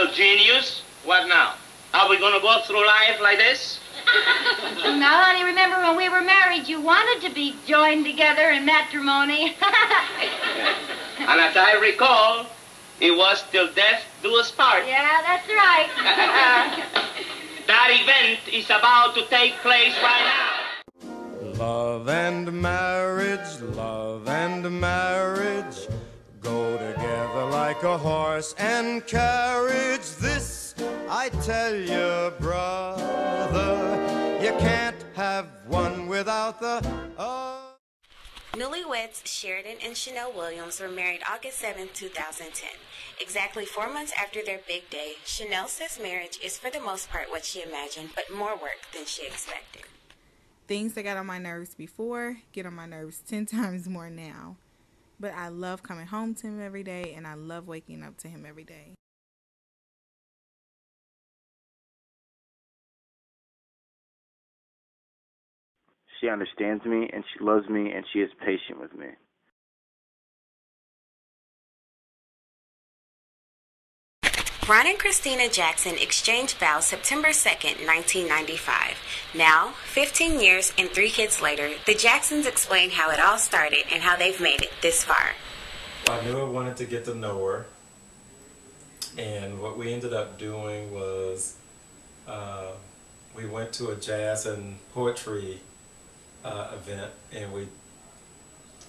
Well, genius, what now? Are we gonna go through life like this? Now, honey, remember when we were married, you wanted to be joined together in matrimony. And as I recall, it was till death do us part. Yeah, that's right. That event is about to take place right now. Love and marriage go together like a horse and carriage. This I tell you, brother, you can't have one without the other. Newlyweds Sheridan and Chanel Williams were married August 7, 2010. Exactly 4 months after their big day, Chanel says marriage is for the most part what she imagined, but more work than she expected. Things that got on my nerves before get on my nerves 10 times more now. But I love coming home to him every day, and I love waking up to him every day. She understands me, and she loves me, and she is patient with me. Ron and Christina Jackson exchanged vows September 2nd, 1995. Now, 15 years and 3 kids later, the Jacksons explain how it all started and how they've made it this far. I knew I wanted to get to know her, and what we ended up doing was we went to a jazz and poetry event, and we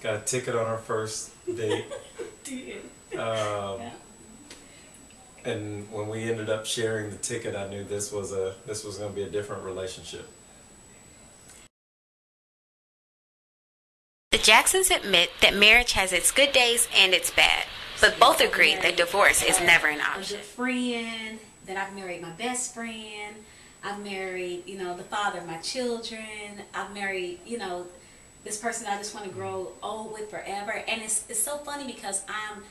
got a ticket on our first date. And when we ended up sharing the ticket, I knew this was going to be a different relationship. The Jacksons admit that marriage has its good days and its bad, but both agree that divorce is never an option. A good friend, that I've married my best friend, I've married, the father of my children, I've married, this person I just want to grow old with forever. And it's so funny because I'm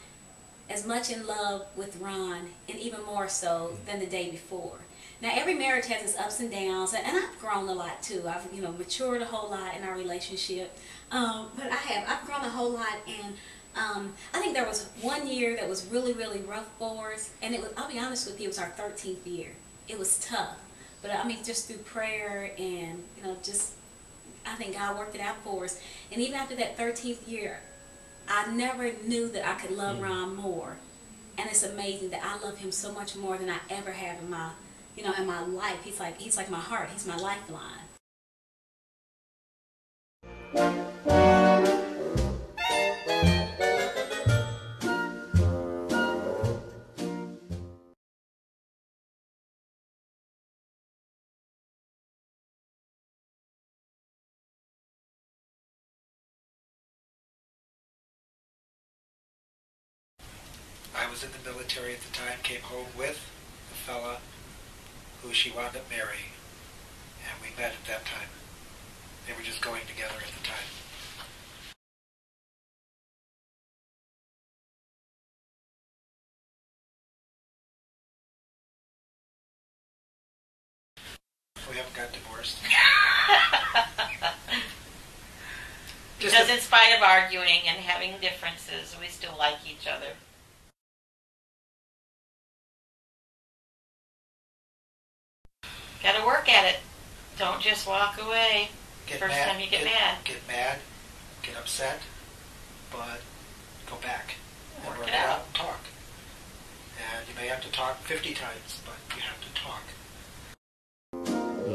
as much in love with Ron, and even more so than the day before. Now, every marriage has its ups and downs, and I've grown a lot too. I've matured a whole lot in our relationship, but I've grown a whole lot. And I think there was one year that was really, really rough for us, and I'll be honest with you, it was our 13th year. It was tough, but just through prayer and I think God worked it out for us. And even after that 13th year, I never knew that I could love Ron more, and it's amazing that I love him so much more than I ever have in my, in my life. He's like my heart. He's my lifeline. I was in the military at the time, came home with the fella who she wound up marrying, and we met at that time. They were just going together at the time. We haven't got divorced. Because in spite of arguing and having differences, we still like each other. Gotta work at it. Don't just walk away. First time you get mad. Get mad, get upset, but go back and work it out and talk. And you may have to talk 50 times, but you have to talk.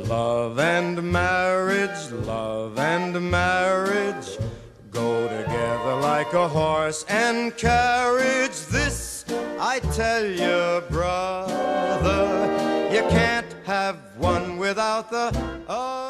Love and marriage go together like a horse and carriage. This I tell you, brother, you can't have one without the other.